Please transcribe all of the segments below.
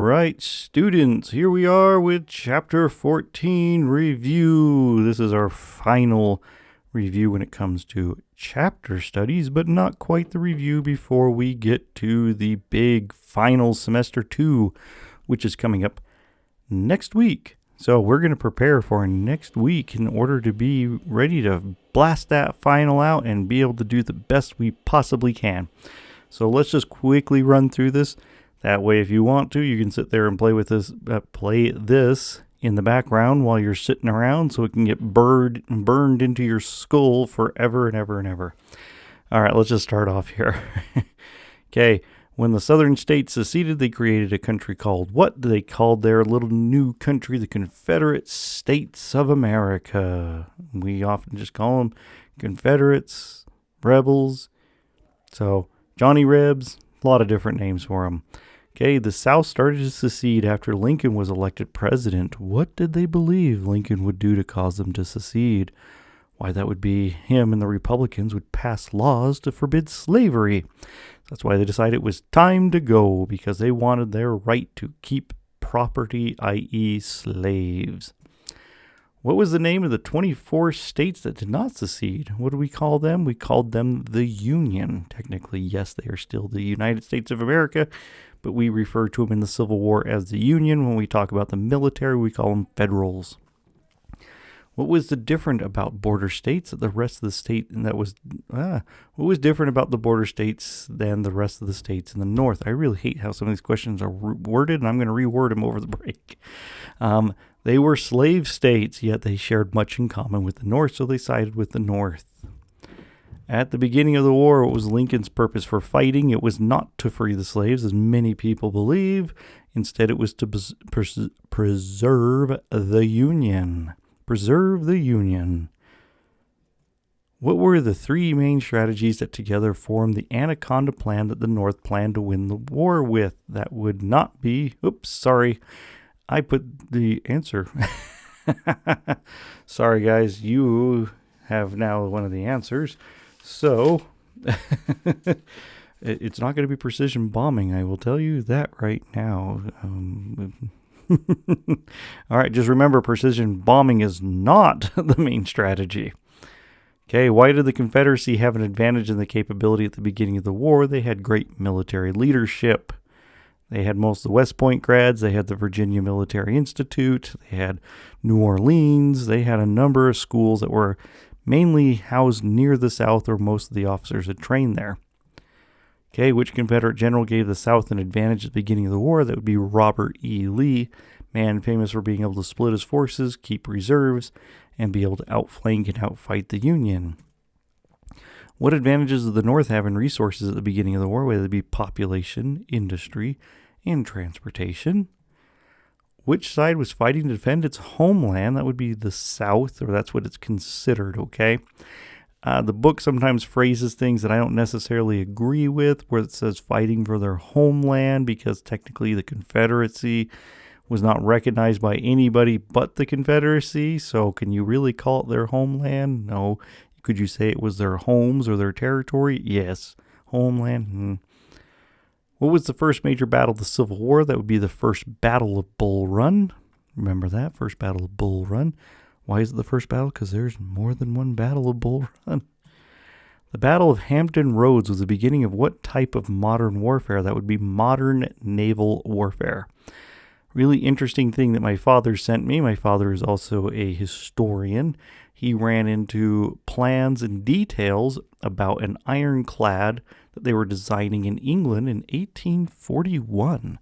Right, students, here we are with Chapter 14 review. This is our final review when it comes to chapter studies, but not quite the review before we get to the big final semester 2, which is coming up next week. So we're going to prepare for next week in order to be ready to blast that final out and be able to do the best we possibly can. So let's just quickly run through this. That way, if you want to, you can sit there and play this in the background while you're sitting around so it can get burned into your skull forever and ever and ever. All right, let's just start off here. Okay, when the southern states seceded, they created a country called what? They called their little new country the Confederate States of America. We often just call them Confederates, Rebels. So, Johnny Rebs, a lot of different names for them. Okay, the South started to secede after Lincoln was elected president. What did they believe Lincoln would do to cause them to secede? Why, that would be him and the Republicans would pass laws to forbid slavery. That's why they decided it was time to go, because they wanted their right to keep property, i.e. slaves. What was the name of the 24 states that did not secede? What do we call them? We called them the Union. Technically, yes, they are still the United States of America, but we refer to them in the Civil War as the Union. When we talk about the military, we call them Federals. What was the different about border states that the rest of the state, and what was different about the border states than the rest of the states in the North? I really hate how some of these questions are worded, and I'm going to reword them over the break. They were slave states, yet they shared much in common with the North, so they sided with the North. At the beginning of the war, what was Lincoln's purpose for fighting? It was not to free the slaves, as many people believe. Instead, it was to preserve the Union. Preserve the Union. What were the three main strategies that together formed the Anaconda Plan that the North planned to win the war with? That would not be... I put the answer. Sorry, guys. You have now one of the answers. So, it's not going to be precision bombing. I will tell you that right now. All right, just remember, precision bombing is not the main strategy. Okay, why did the Confederacy have an advantage in the capability at the beginning of the war? They had great military leadership. They had most of the West Point grads. They had the Virginia Military Institute. They had New Orleans. They had a number of schools that were mainly housed near the South, where most of the officers had trained there. Okay, which Confederate general gave the South an advantage at the beginning of the war? That would be Robert E. Lee, man famous for being able to split his forces, keep reserves, and be able to outflank and outfight the Union. What advantages did the North have in resources at the beginning of the war, whether it be population, industry, and transportation? Which side was fighting to defend its homeland? That would be the South, or that's what it's considered, okay? The book sometimes phrases things that I don't necessarily agree with, where it says fighting for their homeland, because technically the Confederacy was not recognized by anybody but the Confederacy. So can you really call it their homeland? No. Could you say it was their homes or their territory? Yes. Homeland. What was the first major battle of the Civil War? That would be the First Battle of Bull Run. Remember that? First Battle of Bull Run. Why is it the first battle? Because there's more than one Battle of Bull Run. The Battle of Hampton Roads was the beginning of what type of modern warfare? That would be modern naval warfare. Really interesting thing that my father sent me. My father is also a historian. He ran into plans and details about an ironclad that they were designing in England in 1841.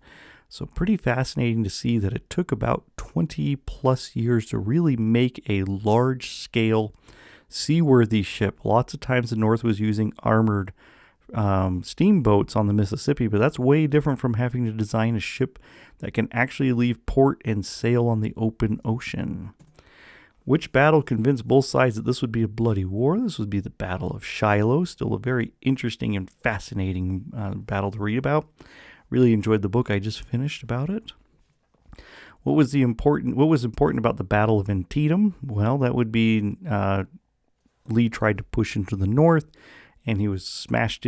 So pretty fascinating to see that it took about 20 plus years to really make a large-scale seaworthy ship. Lots of times the North was using armored steamboats on the Mississippi, but that's way different from having to design a ship that can actually leave port and sail on the open ocean. Which battle convinced both sides that this would be a bloody war? This would be the Battle of Shiloh. Still a very interesting and fascinating battle to read about. Really enjoyed the book I just finished about it. What was important about the Battle of Antietam? Well, that would be Lee tried to push into the North, and he was smashed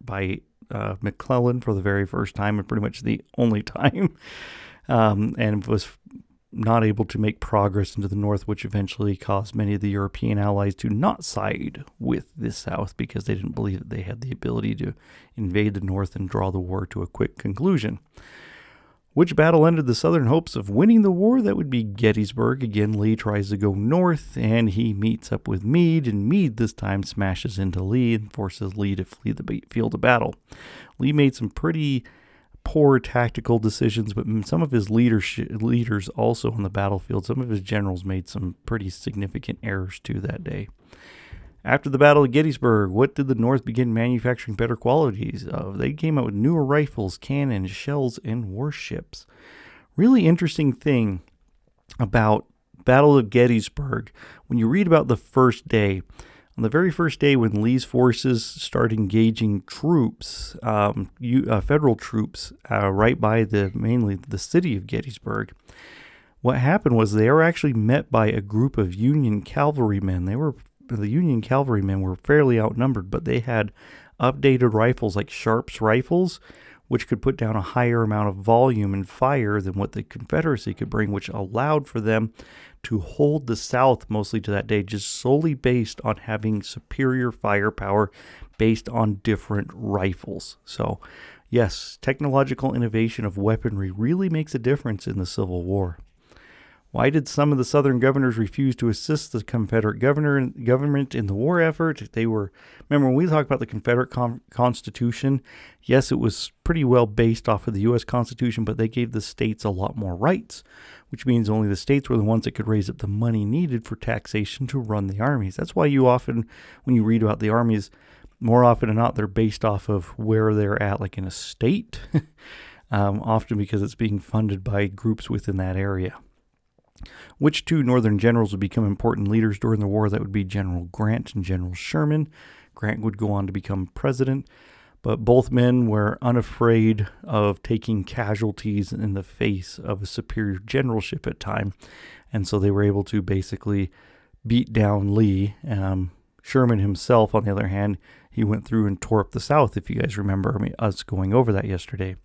by McClellan for the very first time and pretty much the only time, and was not able to make progress into the north, which eventually caused many of the European allies to not side with the South because they didn't believe that they had the ability to invade the north and draw the war to a quick conclusion. Which battle ended the Southern hopes of winning the war? That would be Gettysburg. Again, Lee tries to go north, and he meets up with Meade, and Meade this time smashes into Lee and forces Lee to flee the field of battle. Lee made some pretty poor tactical decisions, but some of his leaders also on the battlefield, some of his generals made some pretty significant errors too that day. After the Battle of Gettysburg, what did the North begin manufacturing better qualities of? They came out with newer rifles, cannons, shells, and warships. Really interesting thing about Battle of Gettysburg, when you read about the first day, on the very first day when Lee's forces start engaging troops, federal troops, right by mainly the city of Gettysburg, what happened was they were actually met by a group of Union cavalrymen. The Union cavalrymen were fairly outnumbered, but they had updated rifles like Sharp's rifles, which could put down a higher amount of volume and fire than what the Confederacy could bring, which allowed for them to hold the South mostly to that day, just solely based on having superior firepower based on different rifles. So, yes, technological innovation of weaponry really makes a difference in the Civil War. Why did some of the Southern governors refuse to assist the Confederate government in the war effort? Remember when we talk about the Confederate Constitution, yes, it was pretty well based off of the U.S. Constitution, but they gave the states a lot more rights, which means only the states were the ones that could raise up the money needed for taxation to run the armies. That's why you often, when you read about the armies, more often than not, they're based off of where they're at, like in a state, often because it's being funded by groups within that area. Which two Northern generals would become important leaders during the war? That would be General Grant and General Sherman. Grant would go on to become president, but both men were unafraid of taking casualties in the face of a superior generalship at time, and so they were able to basically beat down Lee. Sherman himself, on the other hand, he went through and tore up the South, if you guys remember us going over that yesterday.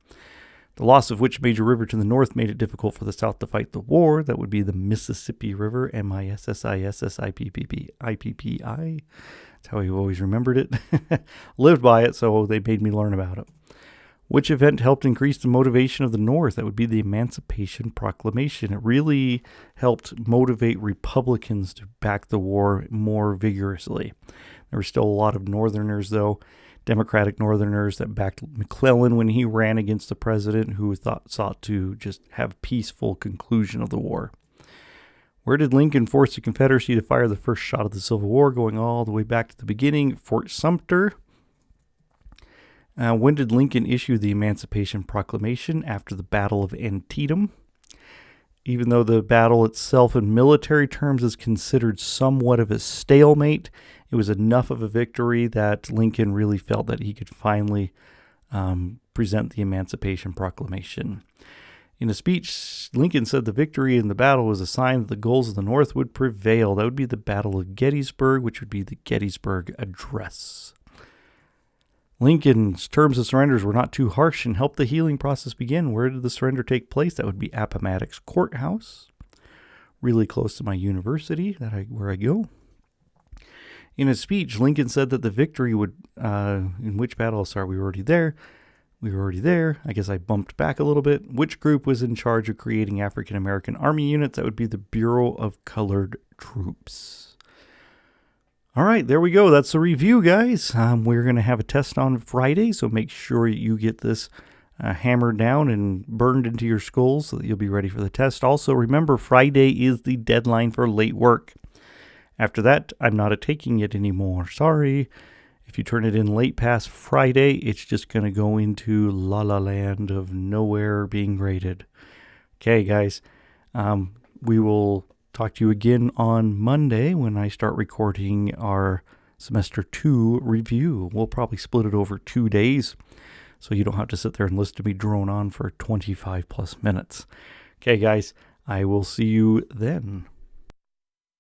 The loss of which major river to the north made it difficult for the South to fight the war? That would be the Mississippi River, Mississippi. That's how I've always remembered it. Lived by it, so they made me learn about it. Which event helped increase the motivation of the North? That would be the Emancipation Proclamation. It really helped motivate Republicans to back the war more vigorously. There were still a lot of Northerners, though, Democratic Northerners that backed McClellan when he ran against the president, who sought to just have peaceful conclusion of the war. Where did Lincoln force the Confederacy to fire the first shot of the Civil War, going all the way back to the beginning? Fort Sumter. When did Lincoln issue the Emancipation Proclamation? After the Battle of Antietam. Even though the battle itself in military terms is considered somewhat of a stalemate, it was enough of a victory that Lincoln really felt that he could finally present the Emancipation Proclamation. In a speech, Lincoln said the victory in the battle was a sign that the goals of the North would prevail. That would be the Battle of Gettysburg, which would be the Gettysburg Address. Lincoln's terms of surrenders were not too harsh and helped the healing process begin. Where did the surrender take place? That would be Appomattox Courthouse, really close to my university, where I go. In his speech, Lincoln said that the victory would, in which battle? Sorry, we were already there. I guess I bumped back a little bit. Which group was in charge of creating African American Army units? That would be the Bureau of Colored Troops. All right, there we go. That's the review, guys. We're going to have a test on Friday, so make sure you get this hammered down and burned into your skulls so that you'll be ready for the test. Also, remember, Friday is the deadline for late work. After that, I'm not taking it anymore. Sorry. If you turn it in late past Friday, it's just going to go into La La Land of nowhere being graded. Okay, guys. We will talk to you again on Monday when I start recording our Semester 2 review. We'll probably split it over 2 days, so you don't have to sit there and listen to me drone on for 25 plus minutes. Okay, guys, I will see you then.